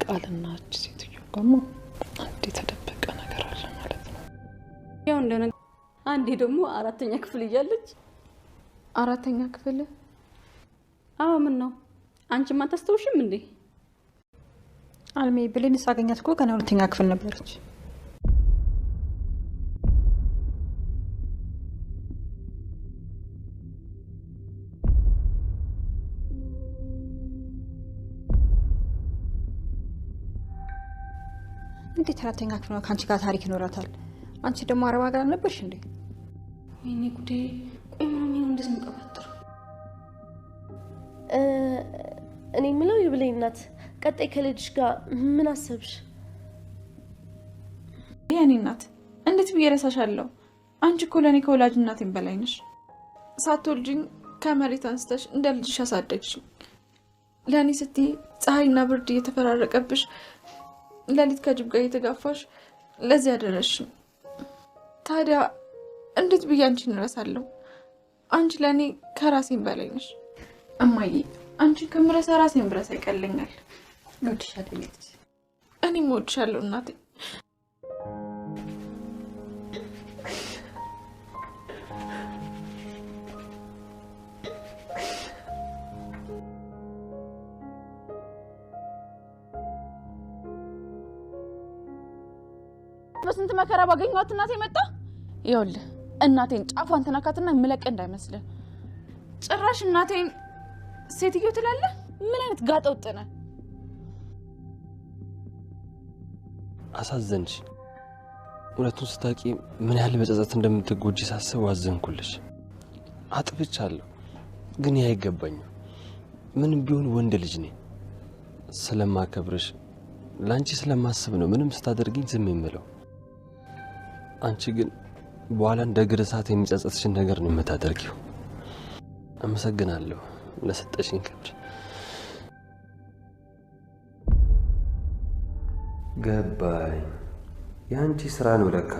ቃልና እቺ ሴትዮ ደግሞ አንዴ ተደበቀ ነገር አለ ማለት ነው። ያው እንደነ አንዴ ደግሞ አራተኛ ክፍል እያለች አራተኛ ክፍል አዎ ምን ነው አንቺ ማታስተውሽም እንዴ? አልሜ ብሌን ሳገኛት እኮ ገና ሁለተኛ ክፍል ነበረች። እንዴት አራተኛ ክፍል ነው ካንቺ ጋር ታሪክ ይኖራታል? አንቺ ደግሞ አረብ ሀገር አልነበርሽ እንዴ? ወይኔ ጉዴ! ቆይ ምንም እንደዚህ መቀባጥር እኔ የምለው የብሌን እናት ቀጣይ ከልጅሽ ጋር ምን አሰብሽ? የኔ እናት እንዴት ብዬ እረሳሻለሁ? አንቺ እኮ ለኔ ከወላጅ እናቴም በላይ ነሽ። ሳትወልጂኝ ከመሬት አንስተሽ እንደ ልጅሽ አሳደግሽኝ። ለኔ ስትይ ፀሐይና ብርድ እየተፈራረቀብሽ ለሊት ከጅብ ጋር እየተጋፋሽ ለዚህ ያደረስሽኝ። ታዲያ እንዴት ብዬ አንቺን እረሳለሁ? አንቺ ለኔ ከራሴም በላይ ነሽ። እማዬ አንቺ ከምረሳ ራሴን ብረሳ ይቀለኛል። እወድሻለሁ። እኔም እወድሻለሁ እናቴ። በስንት መከራ ባገኘኋት እናቴ መጣ። ይኸውልህ እናቴን ጫፏን ተናካትና ምለቅ እንዳይመስልህ። ጭራሽ እናቴን ሴትዮ ትላለህ? ምን አይነት ጋጠ ወጥ ነህ? አሳዘንሽ። እውነቱን ስታውቂ ምን ያህል በጸጸት እንደምትጎጂ ሳስብ አዘንኩልሽ። አጥፍቻለሁ፣ ግን ያ አይገባኝም። ምንም ቢሆን ወንድ ልጅ ነኝ። ስለማከብርሽ ላንቺ ስለማስብ ነው ምንም ስታደርጊኝ ዝም የምለው። አንቺ ግን በኋላ እንደ እግር እሳት የሚጸጸትሽን ነገር ነው የምታደርጊው። አመሰግናለሁ ለሰጠሽኝ ክብር። ገባኝ። ያንቺ ስራ ነው ለካ።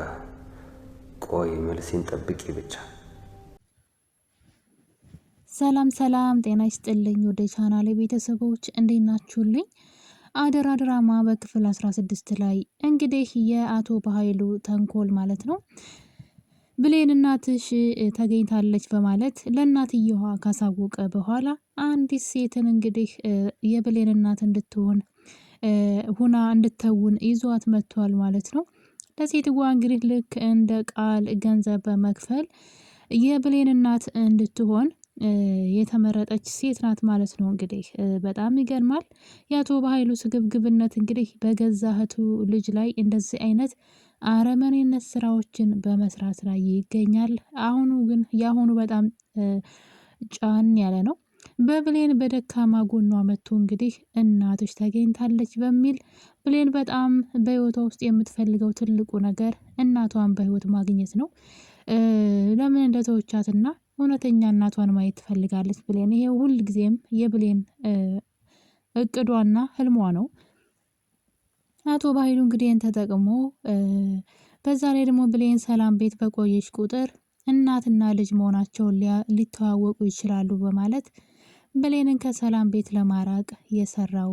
ቆይ መልሴን ጠብቂ ብቻ። ሰላም ሰላም፣ ጤና ይስጥልኝ ወደ ቻናሌ ቤተሰቦች እንዴት ናችሁልኝ? አደራ ድራማ በክፍል 16 ላይ እንግዲህ የአቶ በኃይሉ ተንኮል ማለት ነው ብሌን እናትሽ ተገኝታለች በማለት ለእናትየዋ ካሳወቀ በኋላ አንዲት ሴትን እንግዲህ የብሌን እናት እንድትሆን ሁና እንድትተውን ይዟት መጥቷል ማለት ነው። ለሴትዋ እንግዲህ ልክ እንደ ቃል ገንዘብ በመክፈል የብሌን እናት እንድትሆን የተመረጠች ሴት ናት ማለት ነው። እንግዲህ በጣም ይገርማል። የአቶ በኃይሉ ስግብግብነት እንግዲህ በገዛ እህቱ ልጅ ላይ እንደዚህ አይነት አረመኔነት ስራዎችን በመስራት ላይ ይገኛል። አሁኑ ግን ያሁኑ በጣም ጫን ያለ ነው። በብሌን በደካማ ጎኗ መጥቶ እንግዲህ እናትሽ ተገኝታለች በሚል ብሌን በጣም በህይወቷ ውስጥ የምትፈልገው ትልቁ ነገር እናቷን በህይወት ማግኘት ነው። ለምን እንደተወቻትና እውነተኛ እናቷን ማየት ትፈልጋለች ብሌን። ይሄ ሁል ጊዜም የብሌን እቅዷና ህልሟ ነው። አቶ በኃይሉ እንግዲህ ተጠቅሞ በዛ ላይ ደግሞ ብሌን ሰላም ቤት በቆየች ቁጥር እናትና ልጅ መሆናቸውን ሊተዋወቁ ይችላሉ በማለት ብሌንን ከሰላም ቤት ለማራቅ የሰራው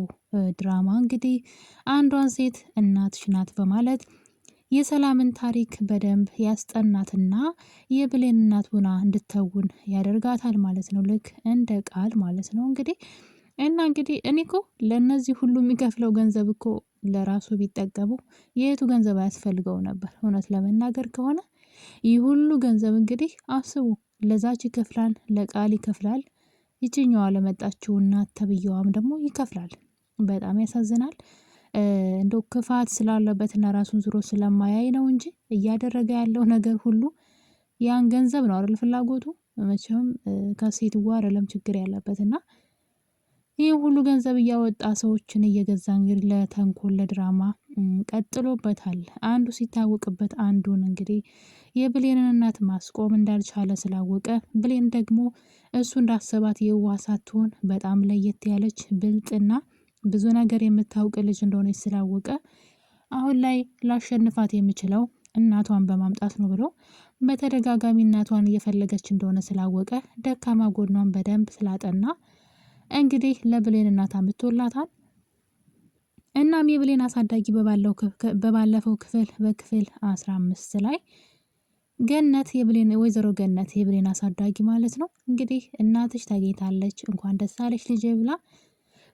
ድራማ እንግዲህ አንዷን ሴት እናትሽ ናት በማለት የሰላምን ታሪክ በደንብ ያስጠናትና የብሌን እናት ሆና እንድትተውን ያደርጋታል ማለት ነው። ልክ እንደ ቃል ማለት ነው እንግዲህ እንግዲህ እኔ እኮ ለእነዚህ ሁሉ የሚከፍለው ገንዘብ እኮ ለራሱ ቢጠቀሙ የቱ ገንዘብ አያስፈልገው ነበር። እውነት ለመናገር ከሆነ ይህ ሁሉ ገንዘብ እንግዲህ አስቡ፣ ለዛች ይከፍላል፣ ለቃል ይከፍላል፣ ይችኛዋ ለመጣችው እናት ተብየዋም ደግሞ ይከፍላል። በጣም ያሳዝናል። እንደው ክፋት ስላለበትና ራሱን ዙሮ ስለማያይ ነው እንጂ እያደረገ ያለው ነገር ሁሉ ያን ገንዘብ ነው አይደል ፍላጎቱ። መቼም ከሴትዋ አይደለም ችግር ያለበትና ይህ ሁሉ ገንዘብ እያወጣ ሰዎችን እየገዛ እንግዲህ ለተንኮል ለድራማ ቀጥሎበታል። አንዱ ሲታወቅበት አንዱን እንግዲህ የብሌንን እናት ማስቆም እንዳልቻለ ስላወቀ ብሌን ደግሞ እሱ እንዳሰባት የዋህ ሳትሆን በጣም ለየት ያለች ብልጥና ብዙ ነገር የምታውቅ ልጅ እንደሆነች ስላወቀ አሁን ላይ ላሸንፋት የምችለው እናቷን በማምጣት ነው ብሎ በተደጋጋሚ እናቷን እየፈለገች እንደሆነ ስላወቀ ደካማ ጎኗን በደንብ ስላጠና እንግዲህ ለብሌን እናት አምጥቶላታል። እናም የብሌን አሳዳጊ በባለፈው በክፍል 15 ላይ ገነት ወይዘሮ ገነት የብሌን አሳዳጊ ማለት ነው እንግዲህ እናትሽ ታጌታለች እንኳን ደስ አለሽ ልጄ ብላ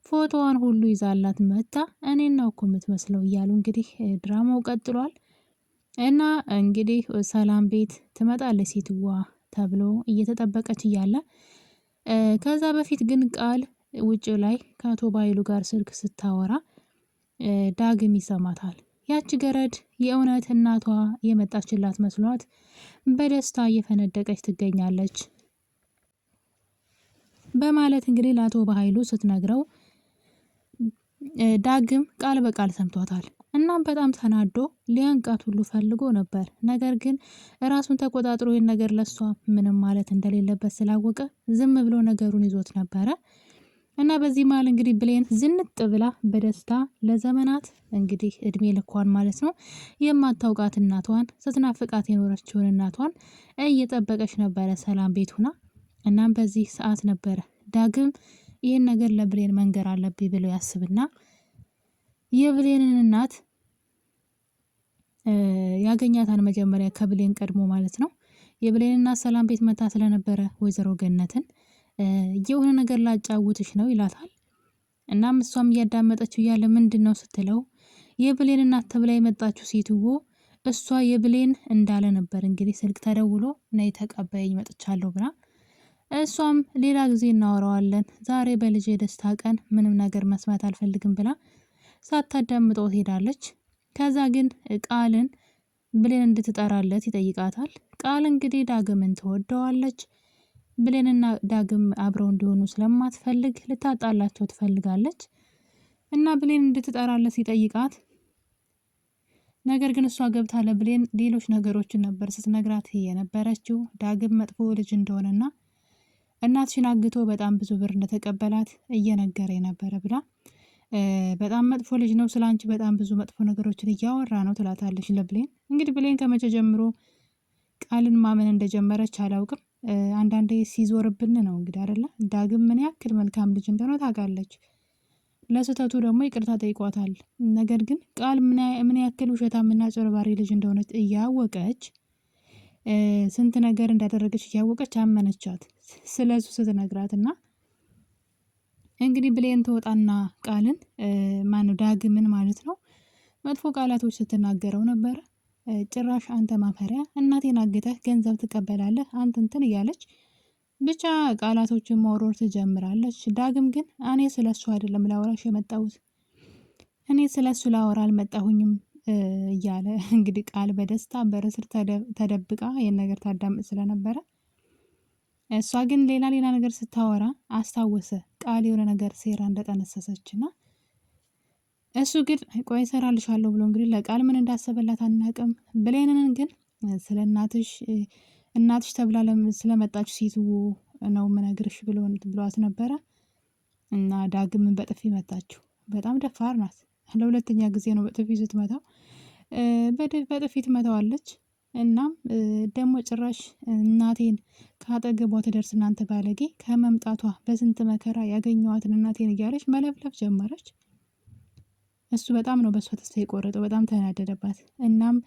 ፎቶዋን ሁሉ ይዛላት መጣ። እኔን ነው እኮ የምትመስለው እያሉ እንግዲህ ድራማው ቀጥሏል። እና እንግዲህ ሰላም ቤት ትመጣለች ሴትዋ ተብሎ እየተጠበቀች እያለ ከዛ በፊት ግን ቃል ውጭ ላይ ከአቶ ባይሉ ጋር ስልክ ስታወራ ዳግም ይሰማታል። ያቺ ገረድ የእውነት እናቷ የመጣችላት መስሏት በደስታ እየፈነደቀች ትገኛለች በማለት እንግዲህ ለአቶ በኃይሉ ስትነግረው ዳግም ቃል በቃል ሰምቷታል። እናም በጣም ተናዶ ሊያንቃት ሁሉ ፈልጎ ነበር። ነገር ግን ራሱን ተቆጣጥሮ ይህን ነገር ለሷ ምንም ማለት እንደሌለበት ስላወቀ ዝም ብሎ ነገሩን ይዞት ነበረ። እና በዚህ መሀል እንግዲህ ብሌን ዝንጥ ብላ በደስታ ለዘመናት እንግዲህ እድሜ ልኳን ማለት ነው የማታውቃት እናቷን ስትናፍቃት የኖረችውን እናቷን እየጠበቀች ነበረ ሰላም ቤት ሁና። እናም በዚህ ሰዓት ነበረ ዳግም ይህን ነገር ለብሌን መንገር አለብኝ ብሎ ያስብና የብሌንን እናት ያገኛታን መጀመሪያ ከብሌን ቀድሞ ማለት ነው። የብሌን እናት ሰላም ቤት መታ ስለነበረ ወይዘሮ ገነትን የሆነ ነገር ላጫውትሽ ነው ይላታል። እናም እሷም እያዳመጠችው እያለ ምንድነው ስትለው የብሌን እናት ተብላ የመጣችው ሴትዮ እሷ የብሌን እንዳለ ነበር እንግዲህ ስልክ ተደውሎ ነይ ተቀበይኝ መጥቻለሁ ብላ እሷም ሌላ ጊዜ እናወራዋለን ዛሬ በልጄ ደስታ ቀን ምንም ነገር መስማት አልፈልግም ብላ ሳታዳምጠው ትሄዳለች። ከዛ ግን ቃልን ብሌን እንድትጠራለት ይጠይቃታል። ቃል እንግዲህ ዳግምን ትወደዋለች። ብሌንና ዳግም አብረው እንዲሆኑ ስለማትፈልግ ልታጣላቸው ትፈልጋለች እና ብሌን እንድትጠራለት ሲጠይቃት ነገር ግን እሷ ገብታ ለብሌን ሌሎች ነገሮችን ነበር ስትነግራት የነበረችው ዳግም መጥፎ ልጅ እንደሆነና እናትሽን አግቶ በጣም ብዙ ብር እንደተቀበላት እየነገረ ነበረ ብላ በጣም መጥፎ ልጅ ነው ስላንቺ በጣም ብዙ መጥፎ ነገሮችን እያወራ ነው ትላታለች ለብሌን። እንግዲህ ብሌን ከመቼ ጀምሮ ቃልን ማመን እንደጀመረች አላውቅም። አንዳንዴ ሲዞርብን ነው እንግዲህ አይደለ ዳግም ምን ያክል መልካም ልጅ እንደሆነ ታውቃለች። ለስህተቱ ደግሞ ይቅርታ ጠይቋታል። ነገር ግን ቃል ምን ያክል ውሸታምና አጭበርባሪ ልጅ እንደሆነች እያወቀች ስንት ነገር እንዳደረገች እያወቀች አመነቻት ስለሱ ስትነግራትና እንግዲህ ብሌን ትወጣና ቃልን ማነው ዳግምን ማለት ነው መጥፎ ቃላቶች ስትናገረው ነበረ። ጭራሽ አንተ ማፈሪያ እናቴን አግተህ ገንዘብ ትቀበላለህ አንተ እንትን እያለች ብቻ ቃላቶችን ማውረር ትጀምራለች። ዳግም ግን እኔ ስለሱ አይደለም ላወራሽ የመጣሁት እኔ ስለሱ ላወራ አልመጣሁኝም እያለ እንግዲህ ቃል በደስታ በርስር ተደብቃ ይህን ነገር ታዳምጥ ስለነበረ እሷ ግን ሌላ ነገር ስታወራ አስታወሰ ቃል የሆነ ነገር ሴራ እንደጠነሰሰችና እሱ ግን ቆይ እሰራልሻለሁ ብሎ እንግዲህ ለቃል ምን እንዳሰበላት አናውቅም። ብሌንን ግን ስለ እናትሽ ተብላ ስለመጣች ሴትዮ ነው ምነግርሽ ብሏት ነበረ እና ዳግምን በጥፊ መታችው። በጣም ደፋር ናት። ለሁለተኛ ጊዜ ነው በጥፊ ስትመታው በጥፊ ትመታዋለች። እናም ደግሞ ጭራሽ እናቴን ካጠገቧ ትደርስ እናንተ ባለጌ ከመምጣቷ በስንት መከራ ያገኘዋትን እናቴን እያለች መለፍለፍ ጀመረች። እሱ በጣም ነው በሷ ተስፋ የቆረጠው በጣም ተናደደባት። እናም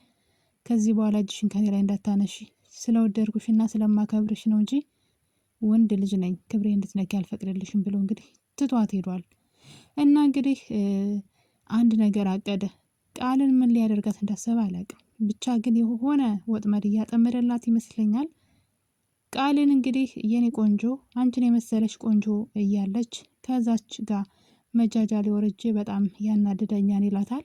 ከዚህ በኋላ እጅሽን ከኔ ላይ እንዳታነሺ ስለወደድኩሽና ስለማከብርሽ ነው እንጂ ወንድ ልጅ ነኝ ክብሬ እንድትነኪ አልፈቅድልሽም ብሎ እንግዲህ ትቷት ሄዷል። እና እንግዲህ አንድ ነገር አቀደ። ቃልን ምን ሊያደርጋት እንዳሰበ አላውቅም። ብቻ ግን የሆነ ወጥመድ እያጠመደላት ይመስለኛል። ቃልን እንግዲህ የኔ ቆንጆ አንቺን የመሰለሽ ቆንጆ እያለች ከዛች ጋር መጃጃል ወርጄ በጣም ያናድደኛል ይላታል።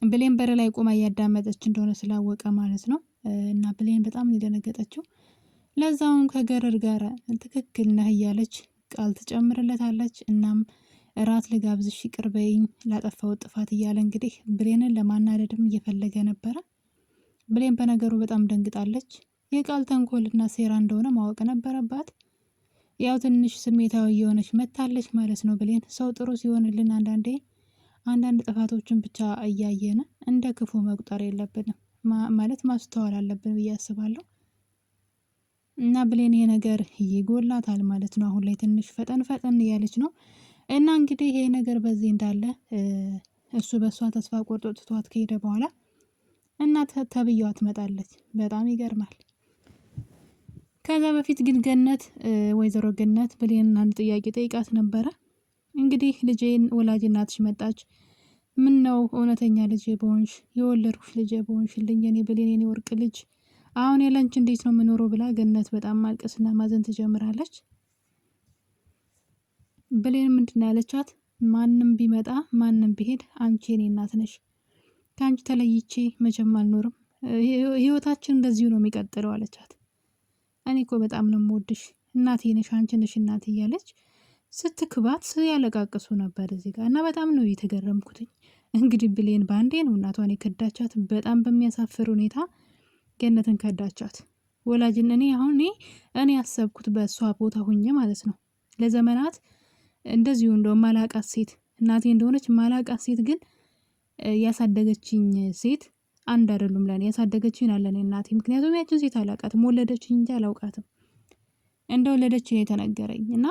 ብሌን በር ላይ ቆማ እያዳመጠች እንደሆነ ስላወቀ ማለት ነው። እና ብሌን በጣም የደነገጠችው ለዛውም ከገረድ ጋር ትክክል ነህ እያለች ቃል ትጨምርለታለች። እናም እራት ልጋብዝሽ ይቅር በይኝ ላጠፋው ጥፋት እያለ እንግዲህ ብሌንን ለማናደድም እየፈለገ ነበረ። ብሌን በነገሩ በጣም ደንግጣለች። የቃል ተንኮልና ሴራ እንደሆነ ማወቅ ነበረባት። ያው ትንሽ ስሜታዊ የሆነች መታለች ማለት ነው። ብሌን ሰው ጥሩ ሲሆንልን አንዳንድ ጥፋቶችን ብቻ እያየን እንደ ክፉ መቁጠር የለብንም ማለት ማስተዋል አለብን ብዬ አስባለሁ። እና ብሌን ይሄ ነገር ይጎላታል ማለት ነው። አሁን ላይ ትንሽ ፈጠን እያለች ነው። እና እንግዲህ ይሄ ነገር በዚህ እንዳለ እሱ በእሷ ተስፋ ቆርጦ ትቷት ከሄደ በኋላ እናት ተብዬዋ ትመጣለች። በጣም ይገርማል። ከዛ በፊት ግን ገነት ወይዘሮ ገነት ብሌንን አንድ ጥያቄ ጠይቃት ነበረ። እንግዲህ ልጄን ወላጅ እናትሽ መጣች፣ ምን ነው እውነተኛ ልጄ በሆንሽ የወለድኩሽ ልጄ በሆንሽልኝ የኔ ብሌን የኔ ወርቅ ልጅ አሁን ያለንቺ እንዴት ነው የምኖረው ብላ ገነት በጣም ማልቀስና ማዘን ትጀምራለች። ብሌን ምንድን ያለቻት? ማንም ቢመጣ ማንም ቢሄድ አንቺ የኔ እናት ነሽ፣ ከአንቺ ተለይቼ መቼም አልኖርም፣ ህይወታችን እንደዚሁ ነው የሚቀጥለው አለቻት። እኔ እኮ በጣም ነው የምወድሽ፣ እናቴ ነሽ፣ አንቺ ነሽ እናቴ እያለች ስትክባት ያለቃቅሱ ነበር እዚህ ጋር እና በጣም ነው የተገረምኩትኝ። እንግዲህ ብሌን ባንዴ ነው እናቷን የከዳቻት፣ በጣም በሚያሳፍር ሁኔታ ገነትን ከዳቻት። ወላጅን እኔ ያሰብኩት በእሷ ቦታ ሁኜ ማለት ነው ለዘመናት እንደዚሁ እንደው ማላቃት ሴት እናቴ እንደሆነች ማላቃት ሴት ግን ያሳደገችኝ ሴት አንድ አይደሉም ለኔ ያሳደገችኝ አለ እኔ እናቴ። ምክንያቱም ያችን ሴት አላቃትም፣ ወለደችኝ እንጂ አላውቃትም። እንደወለደችኝ የተነገረኝ እና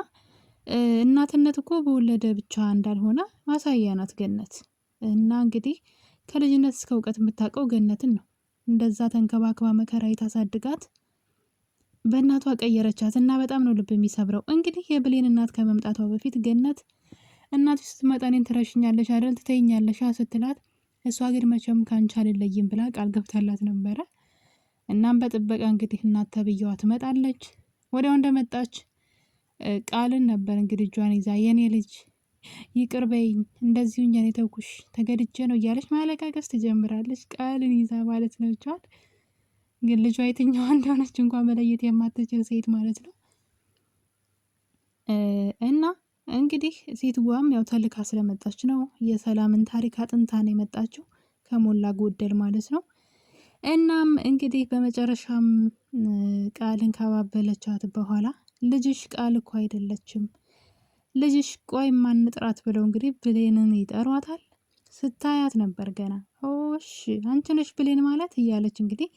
እናትነት እኮ በወለደ ብቻ እንዳልሆነ ማሳያ ናት ገነት። እና እንግዲህ ከልጅነት እስከ እውቀት የምታውቀው ገነትን ነው። እንደዛ ተንከባክባ መከራ የታሳድጋት በእናቷ ቀየረቻት እና በጣም ነው ልብ የሚሰብረው። እንግዲህ የብሌን እናት ከመምጣቷ በፊት ገነት እናትሽ ስትመጣ እኔን ትረሽኛለሽ አይደል ትተይኛለሽ ስትላት፣ እሷ ግን መቼም ካንቺ አልለይም ብላ ቃል ገብታላት ነበረ። እናም በጥበቃ እንግዲህ እናት ተብዬዋ ትመጣለች። ወዲያው እንደመጣች ቃልን ነበር እንግዲህ እጇን ይዛ የኔ ልጅ ይቅር በይኝ እንደዚሁ እኔ ተውኩሽ ተገድጄ ነው እያለች ማለቃቀስ ትጀምራለች። ቃልን ይዛ ማለት ነው እጇን። ግን ልጇ የትኛዋ እንደሆነች እንኳን መለየት የማትችል ሴት ማለት ነው። እና እንግዲህ ሴትዋም ያው ተልካ ስለመጣች ነው የሰላምን ታሪክ አጥንታ ነው የመጣችው ከሞላ ጎደል ማለት ነው። እናም እንግዲህ በመጨረሻም ቃልን ካባበለቻት በኋላ ልጅሽ ቃል እኮ አይደለችም ልጅሽ ቆይ ማን ጥራት ብለው እንግዲህ ብሌንን ይጠሯታል። ስታያት ነበር ገና እሺ አንቺ ነሽ ብሌን ማለት እያለች እንግዲህ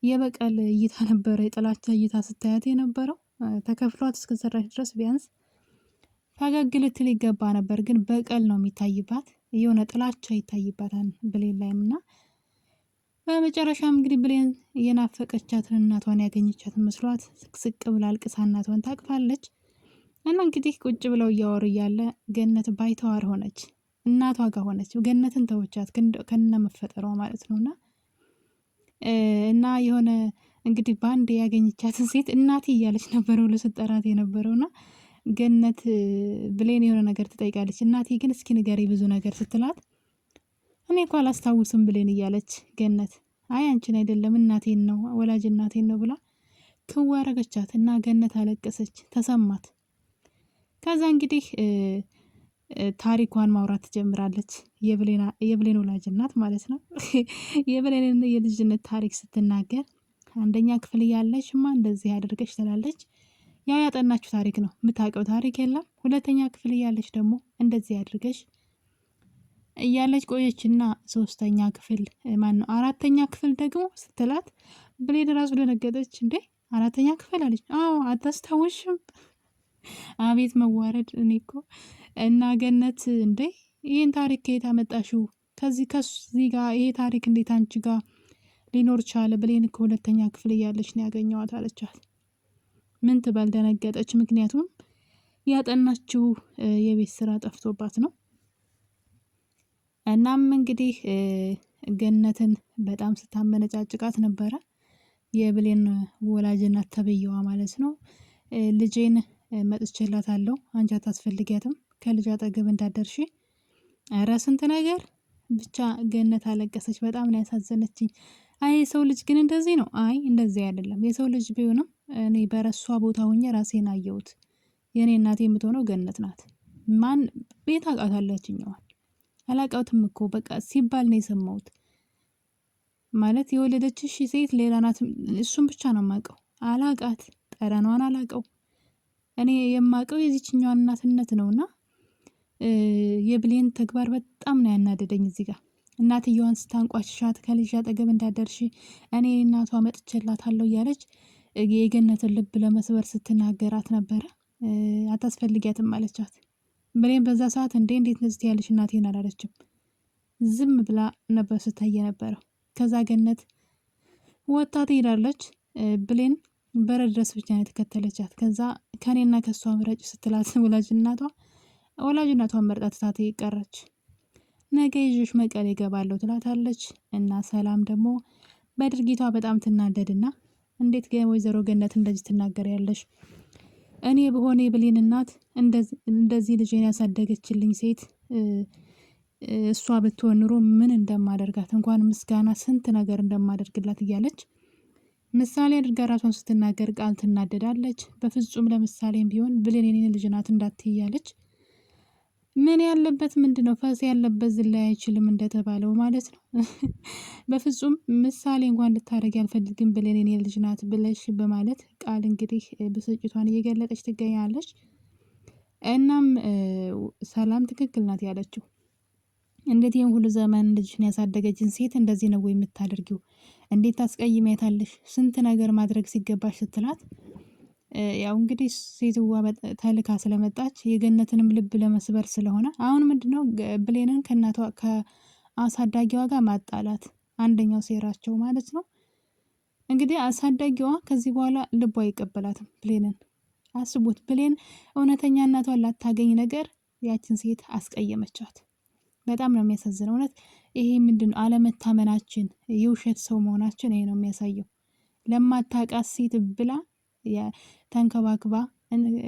የበቀል እይታ ነበረ፣ የጥላቻ እይታ ስታያት የነበረው። ተከፍሏት እስከሰራች ድረስ ቢያንስ ፈገግ ልትል ይገባ ነበር፣ ግን በቀል ነው የሚታይባት፣ የሆነ ጥላቻ ይታይባታል ብሌን ላይም እና በመጨረሻም እንግዲህ ብሌን የናፈቀቻትን እናቷን ያገኘቻት መስሏት ስቅስቅ ብላ አልቅሳ እናቷን ታቅፋለች። እና እንግዲህ ቁጭ ብለው እያወሩ እያለ ገነት ባይተዋር ሆነች፣ እናቷ ጋር ሆነች። ገነትን ተወቻት ከነ መፈጠሯ ማለት ነውና እና የሆነ እንግዲህ ባንድ ያገኘቻትን ሴት እናቴ እያለች ነበረው ለስጠራት የነበረውና ገነት ብሌን የሆነ ነገር ትጠይቃለች። እናቴ ግን እስኪ ንገሪ ብዙ ነገር ስትላት እኔ እኮ አላስታውስም ብሌን እያለች ገነት አይ አንቺን አይደለም እናቴን ነው ወላጅ እናቴን ነው ብላ ክዋረገቻት እና ገነት አለቀሰች፣ ተሰማት። ከዛ እንግዲህ ታሪኳን ማውራት ትጀምራለች። የብሌን ወላጅ እናት ማለት ነው። የብሌን የልጅነት ታሪክ ስትናገር አንደኛ ክፍል እያለችማ እንደዚህ አድርገሽ ትላለች። ያው ያጠናችሁ ታሪክ ነው፣ የምታውቀው ታሪክ የለም። ሁለተኛ ክፍል እያለች ደግሞ እንደዚህ አድርገሽ እያለች ቆየችና ሶስተኛ ክፍል ማነው አራተኛ ክፍል ደግሞ ስትላት ብሌን ራሱ ደነገጠች። እንዴ አራተኛ ክፍል አለች። አዎ አታስታውሽም? አቤት መዋረድ! እኔ እኮ እና ገነት እንዴ ይህን ታሪክ ከየት አመጣሽው? ከዚህ ጋር ይሄ ታሪክ እንዴት አንቺ ጋር ሊኖር ቻለ? ብሌን እኮ ሁለተኛ ክፍል እያለች ነው ያገኘዋት አለቻት። ምን ትበል ደነገጠች። ምክንያቱም ያጠናችው የቤት ስራ ጠፍቶባት ነው። እናም እንግዲህ ገነትን በጣም ስታመነጫጭቃት ነበረ የብሌን ወላጅ እናት ተብዬዋ ማለት ነው። ልጄን መጥቼላታለሁ፣ አንቺ አታስፈልጊያትም፣ ከልጅ አጠገብ እንዳደርሺ፣ ኧረ ስንት ነገር ብቻ። ገነት አለቀሰች። በጣም ነው ያሳዘነችኝ። አይ የሰው ልጅ ግን እንደዚህ ነው። አይ እንደዚህ አይደለም። የሰው ልጅ ቢሆንም እኔ በረሷ ቦታ ሆኜ ራሴን አየሁት። የእኔ እናቴ የምትሆነው ገነት ናት። ማን ቤት አውቃታለችኛዋል? አላውቃትም እኮ በቃ ሲባል ነው የሰማሁት። ማለት የወለደችሽ ሴት ሌላ ናት፣ እሱን ብቻ ነው የማውቀው። አላውቃት፣ ጠረኗን አላውቀው። እኔ የማውቀው የዚችኛዋን እናትነት ነውና የብሌን ተግባር በጣም ነው ያናደደኝ። እዚህ ጋር እናትየዋን ስታንቋሽሻት ከልጅ አጠገብ እንዳደርሺ እኔ እናቷ መጥቼላታለሁ እያለች የገነትን ልብ ለመስበር ስትናገራት ነበረ። አታስፈልጊያትም አለቻት። ብሌን በዛ ሰዓት እንዴት እንደዚህ ያለሽ እናቴን አላለችም። ዝም ብላ ነበር ስታይ ነበረው። ከዛ ገነት ወጣ ትሄዳለች። ብሌን በር ድረስ ብቻ ነው የተከተለቻት። ከዛ ከኔና ከሷ ምረጭ ስትላት ወላጅ እናቷን መርጣ ትታት ቀረች። ነገ ይዤሽ መቀሌ እገባለሁ ትላታለች። እና ሰላም ደግሞ በድርጊቷ በጣም ትናደድና እንዴት ወይዘሮ ገነት እንደዚህ ትናገሪያለሽ? እኔ በሆነ የብሌን እናት እንደዚህ ልጄን ያሳደገችልኝ ሴት እሷ ብትሆን ኑሮ ምን እንደማደርጋት እንኳን ምስጋና ስንት ነገር እንደማደርግላት እያለች ምሳሌ አድርጋ ራሷን ስትናገር ቃል ትናደዳለች። በፍጹም ለምሳሌም ቢሆን ብሌን የኔን ልጅ ናት እንዳትያለች። ምን ያለበት ምንድነው ፈስ ያለበት ዝላይ አይችልም እንደተባለው ማለት ነው። በፍጹም ምሳሌ እንኳን እንድታረግ አልፈልግም ብሌን የኔ ልጅ ናት ብለሽ በማለት ቃል እንግዲህ ብስጭቷን እየገለጠች ትገኛለች። እናም ሰላም ትክክል ናት ያለችው። እንዴት ይሄን ሁሉ ዘመን ልጅሽን ያሳደገችን ሴት እንደዚህ ነው ወይ የምታደርጊው? እንዴት ታስቀይሜታለሽ? ስንት ነገር ማድረግ ሲገባሽ ስትላት ያው እንግዲህ ሴትዋ ተልካ ስለመጣች የገነትንም ልብ ለመስበር ስለሆነ አሁን ምንድነው ብሌንን ከእናቷ ከአሳዳጊዋ ጋር ማጣላት አንደኛው ሴራቸው ማለት ነው። እንግዲህ አሳዳጊዋ ከዚህ በኋላ ልቧ አይቀበላትም ብሌንን። አስቡት፣ ብሌን እውነተኛ እናቷን ላታገኝ ነገር ያችን ሴት አስቀየመቻት። በጣም ነው የሚያሳዝነው። እውነት ይሄ ምንድነው አለመታመናችን፣ የውሸት ሰው መሆናችን ይሄ ነው የሚያሳየው። ለማታውቃት ሴት ብላ ተንከባክባ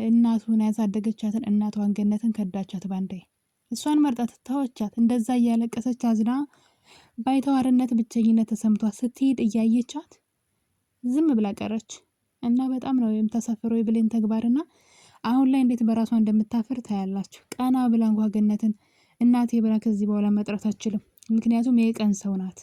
እናቱን ያሳደገቻትን እናቷን ገነትን ከዳቻት ባንዴ። እሷን መርጣ ተተወቻት። እንደዛ እያለቀሰች አዝና ባይተዋርነት ብቸኝነት ተሰምቷት ስትሄድ እያየቻት ዝም ብላ ቀረች። እና በጣም ነው የምታሳፍረው የብሌን ተግባርና አሁን ላይ እንዴት በራሷ እንደምታፍር ታያላችሁ። ቀና ብላ እንኳ ገነትን እናቴ ብላ ከዚህ በኋላ መጥራት አትችልም። ምክንያቱም የቀን ሰው ናት።